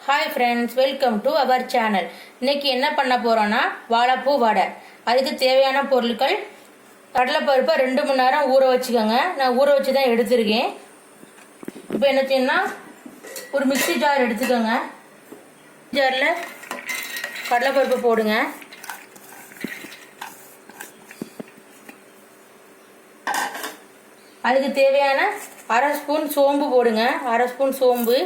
Hi friends, welcome to our channel. இன்னைக்கு என்ன பண்ண போகிறோன்னா வாழைப்பூ வடை. அதுக்கு தேவையான பொருட்கள்: கடலைப்பருப்பை 2 மணி நேரம் ஊற வச்சுக்கோங்க. நான் ஊற வச்சு தான் எடுத்துருக்கேன். இப்போ என்ன செய்யணும்னா, ஒரு மிக்ஸி ஜார் எடுத்துக்கோங்க. ஜாரில் கடலைப்பருப்பு போடுங்க. அதுக்கு தேவையான 1/2 ஸ்பூன் சோம்பு போடுங்க. 1/2 ஸ்பூன் சோம்பு,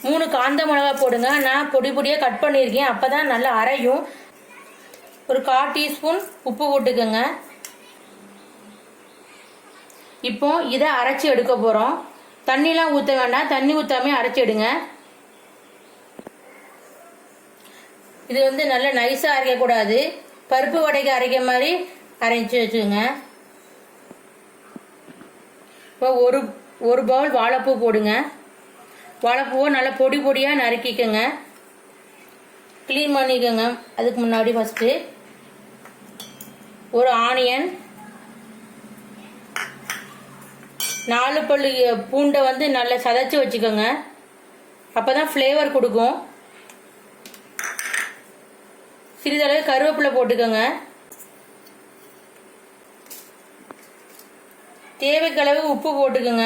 3 காந்த மிளகா போடுங்க. நான் பொடி பொடியாக கட் பண்ணியிருக்கேன், அப்போ தான் நல்லா அரையும். ஒரு 1/4 டீஸ்பூன் உப்பு போட்டுக்கோங்க. இப்போ இதை அரைச்சி எடுக்க போகிறோம். தண்ணிலாம் ஊற்ற வேண்டாம், தண்ணி ஊற்றாமே அரைச்சி எடுங்க. இது வந்து நல்லா நைஸாக அரைக்கக்கூடாது, பருப்பு வடைக்கு அரைக்க மாதிரி அரைச்சி வச்சுங்க. இப்போ ஒரு பவுல் வாழைப்பூ போடுங்க. வாழைப்பூவை நல்லா பொடி பொடியாக நறுக்கிக்கோங்க. க்ளீன் பண்ணிக்கோங்க. அதுக்கு முன்னாடி ஃபஸ்ட்டு ஒரு ஆனியன், 4 பல்லு பூண்டை வந்து நல்லா சதைச்சி வச்சுக்கோங்க. அப்போ தான் ஃப்ளேவர் கொடுக்கும். சிறிதளவு கருவேப்பிலை போட்டுக்கோங்க. தேவைக்களவு உப்பு போட்டுக்கோங்க.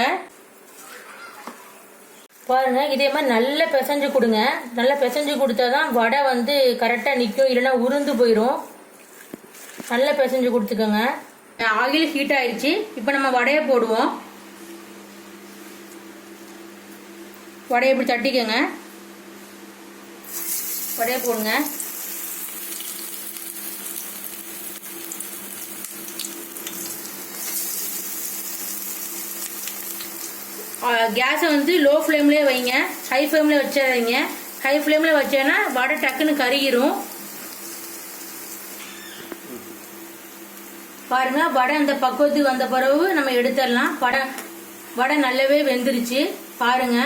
பாருங்க, இதே மாதிரி நல்லா பிசைஞ்சு கொடுங்க. நல்லா பிசைஞ்சு கொடுத்தா தான் வடை வந்து கரெக்டாக நிற்கும், இல்லைன்னா உருந்து போயிடும். நல்லா பிசைஞ்சு கொடுத்துக்கோங்க. ஆயில் ஹீட் ஆயிடுச்சு. இப்போ நம்ம வடையை போடுவோம். வடையை இப்படி தட்டிக்கோங்க. வடையை போடுங்க. கேஸை வந்து லோ ஃப்ளேம்லேயே வைங்க, ஹை ஃப்ளேமில் வச்சிடாதீங்க. ஹை ஃப்ளேமில் வச்சேன்னா வடை டக்குன்னு கருகிரும். பாருங்க, வடை அந்த பக்குவத்துக்கு வந்த பிறகு நம்ம எடுத்துடலாம். வடை நல்லாவே வெந்துருச்சு. பாருங்க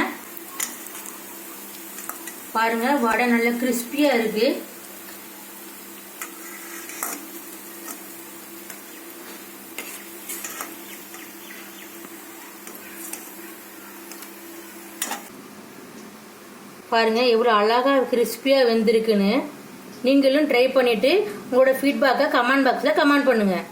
பாருங்க, வடை நல்லா கிறிஸ்பியா இருக்கு. பாருங்க எவ்வளோ அழகாக கிறிஸ்பியாக வெந்திருக்குன்னு. நீங்களும் ட்ரை பண்ணிவிட்டு உங்களோட ஃபீட்பேக்கை கமெண்ட் பாக்ஸில் கமெண்ட் பண்ணுங்கள்.